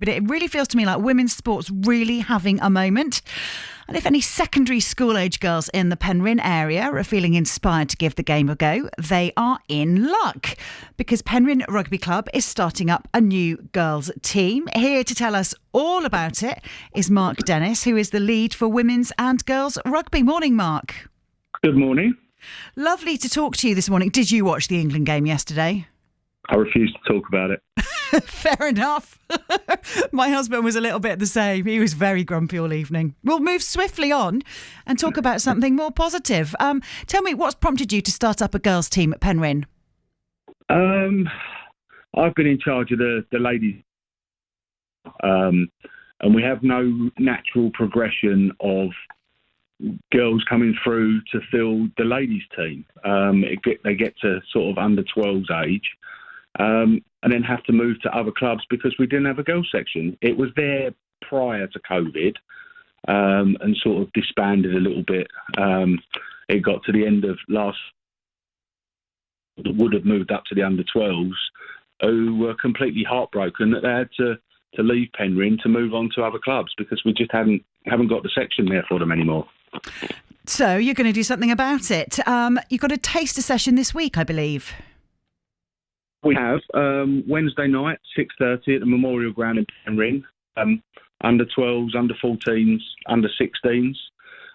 But it really feels to me like women's sport's really having a moment. And if any secondary school age girls in the Penryn area are feeling inspired to give the game a go, they are in luck, because Penryn Rugby Club is starting up a new girls team. Here to tell us all about it is Mark Dennis, who is the lead for women's and girls rugby. Morning, Mark. Good morning. Lovely to talk to you this morning. Did you watch the England game yesterday? I refuse to talk about it. Fair enough. My husband was a little bit the same. He was very grumpy all evening. We'll move swiftly on and talk about something more positive. Tell me, what's prompted you to start up a girls' team at Penryn? I've been in charge of the ladies, and we have no natural progression of girls coming through to fill the ladies' team. They get to sort of under 12's age. And then have to move to other clubs because we didn't have a girls section. It was there prior to COVID, and sort of disbanded a little bit. It got to the end of would have moved up to the under 12s, who were completely heartbroken that they had to leave Penryn to move on to other clubs because we just haven't got the section there for them anymore. So you're going to do something about it. You've got a taster session this week, I believe. We have Wednesday night, 6:30 at the Memorial Ground in Penryn. Under 12s, under 14s, under 16s.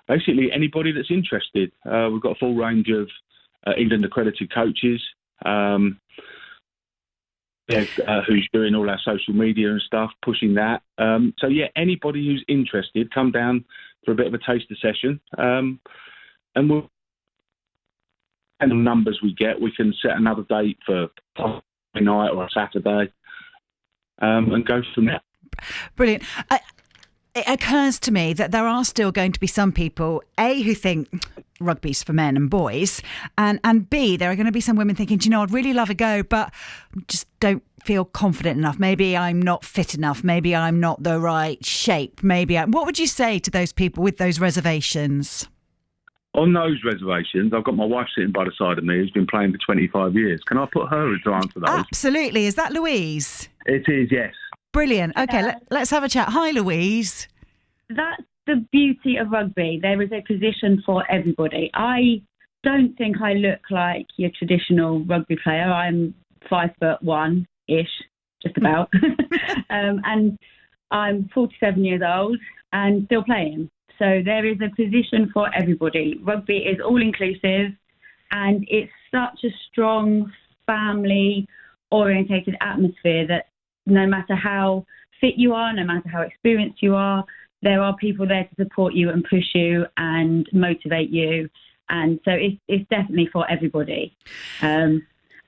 Basically, anybody that's interested. We've got a full range of England accredited coaches who's doing all our social media and stuff, pushing that. So, anybody who's interested, come down for a bit of a taster session. And we'll... And the numbers we get, we can set another date for a night or a Saturday, and go from there. Brilliant. It occurs to me that there are still going to be some people, A, who think rugby's for men and boys, and B, there are going to be some women thinking, do you know, I'd really love a go, but just don't feel confident enough. Maybe I'm not fit enough. Maybe I'm not the right shape. What would you say to those people with those reservations? On those reservations, I've got my wife sitting by the side of me who's been playing for 25 years. Can I put her to answer those? Absolutely. Is that Louise? It is, yes. Brilliant. Okay, let's have a chat. Hi, Louise. That's the beauty of rugby. There is a position for everybody. I don't think I look like your traditional rugby player. I'm 5'1"-ish, just about. And I'm 47 years old and still playing. So there is a position for everybody. Rugby is all-inclusive, and it's such a strong, family-orientated atmosphere that no matter how fit you are, no matter how experienced you are, there are people there to support you and push you and motivate you. And so it's definitely for everybody. And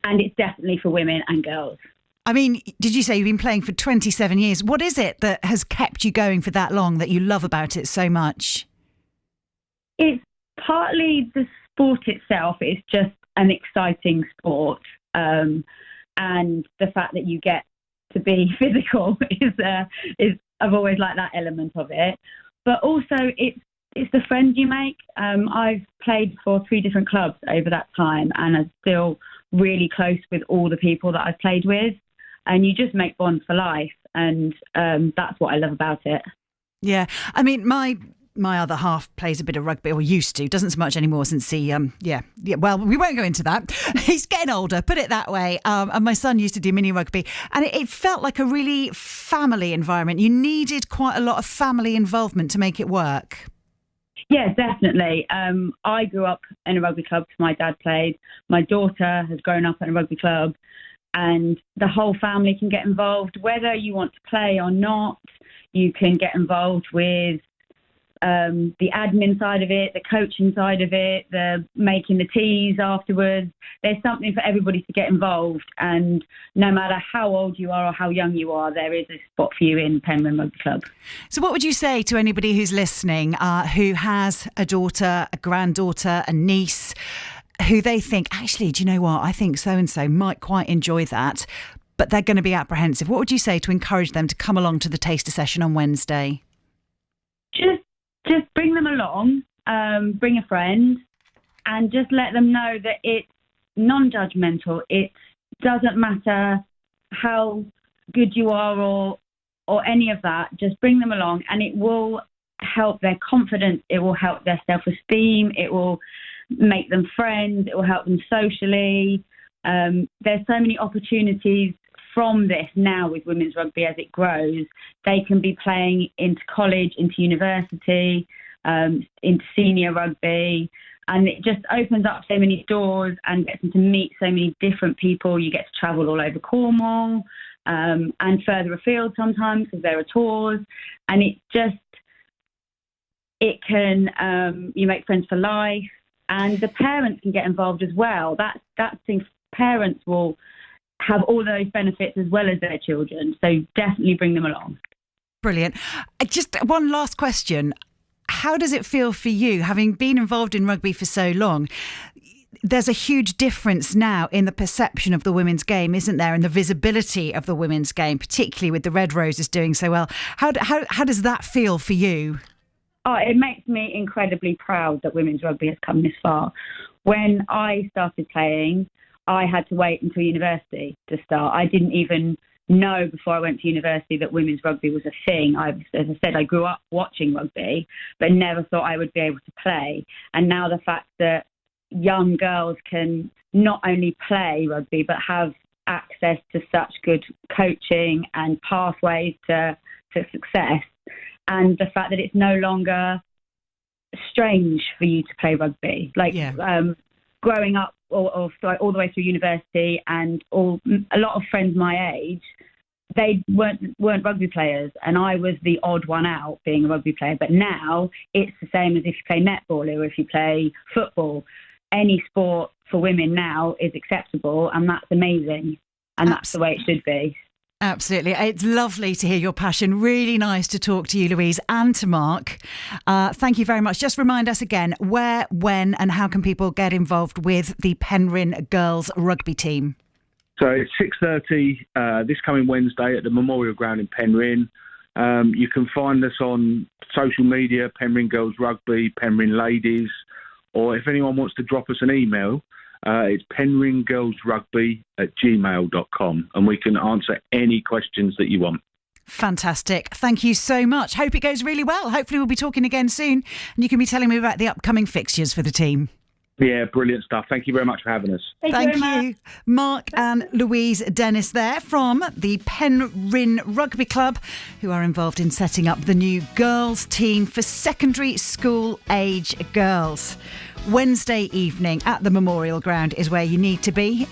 it's definitely for women and girls. I mean, did you say you've been playing for 27 years? What is it that has kept you going for that long, that you love about it so much? It's partly the sport itself. It's just an exciting sport. And the fact that you get to be physical is I've always liked that element of it. But also it's the friends you make. I've played for 3 different clubs over that time, and I'm still really close with all the people that I've played with. And you just make bonds for life. And that's what I love about it. Yeah. I mean, my other half plays a bit of rugby, or used to, doesn't so much anymore since he, well, we won't go into that. He's getting older, put it that way. And my son used to do mini rugby. And it felt like a really family environment. You needed quite a lot of family involvement to make it work. Yeah, definitely. I grew up in a rugby club because my dad played. My daughter has grown up in a rugby club. And the whole family can get involved, whether you want to play or not. You can get involved with the admin side of it, the coaching side of it, the making the teas afterwards. There's something for everybody to get involved. And no matter how old you are or how young you are, there is a spot for you in Penryn Rugby Club. So what would you say to anybody who's listening, who has a daughter, a granddaughter, a niece, who they think, actually, do you know what? I think so-and-so might quite enjoy that, but they're going to be apprehensive. What would you say to encourage them to come along to the taster session on Wednesday? Just bring them along, bring a friend, and just let them know that it's non-judgmental. It doesn't matter how good you are or or any of that, just bring them along, and it will help their confidence, it will help their self-esteem, it will make them friends, it will help them socially. There's so many opportunities from this now with women's rugby as it grows. They can be playing into college, into university, into senior rugby, and it just opens up so many doors and gets them to meet so many different people. You get to travel all over Cornwall and further afield sometimes because there are tours, and it can you make friends for life, and the parents can get involved as well. That thing, parents will have all those benefits as well as their children, so definitely bring them along. Brilliant. Just one last question. How does it feel for you, having been involved in rugby for so long? There's a huge difference now in the perception of the women's game, isn't there? And the visibility of the women's game, particularly with the Red Roses doing so well. How does that feel for you? Oh, it makes me incredibly proud that women's rugby has come this far. When I started playing, I had to wait until university to start. I didn't even know before I went to university that women's rugby was a thing. As I said, I grew up watching rugby, but never thought I would be able to play. And now the fact that young girls can not only play rugby, but have access to such good coaching and pathways to success, and the fact that it's no longer strange for you to play rugby. Growing up all the way through university, and a lot of friends my age, they weren't rugby players, and I was the odd one out being a rugby player. But now it's the same as if you play netball or if you play football. Any sport for women now is acceptable, and that's amazing. And that's the way it should be. Absolutely. It's lovely to hear your passion. Really nice to talk to you, Louise, and to Mark. Thank you very much. Just remind us again, where, when and how can people get involved with the Penryn girls rugby team? So it's 6:30 this coming Wednesday at the Memorial Ground in Penryn. You can find us on social media, Penryn Girls Rugby, Penryn Ladies, or if anyone wants to drop us an email, it's penryngirlsrugby@gmail.com, and we can answer any questions that you want. Fantastic. Thank you so much. Hope it goes really well. Hopefully we'll be talking again soon, and you can be telling me about the upcoming fixtures for the team. Yeah, brilliant stuff. Thank you very much for having us. Thank you. Mark and Louise Dennis there from the Penryn Rugby Club, who are involved in setting up the new girls team for secondary school age girls. Wednesday evening at the Memorial Ground is where you need to be.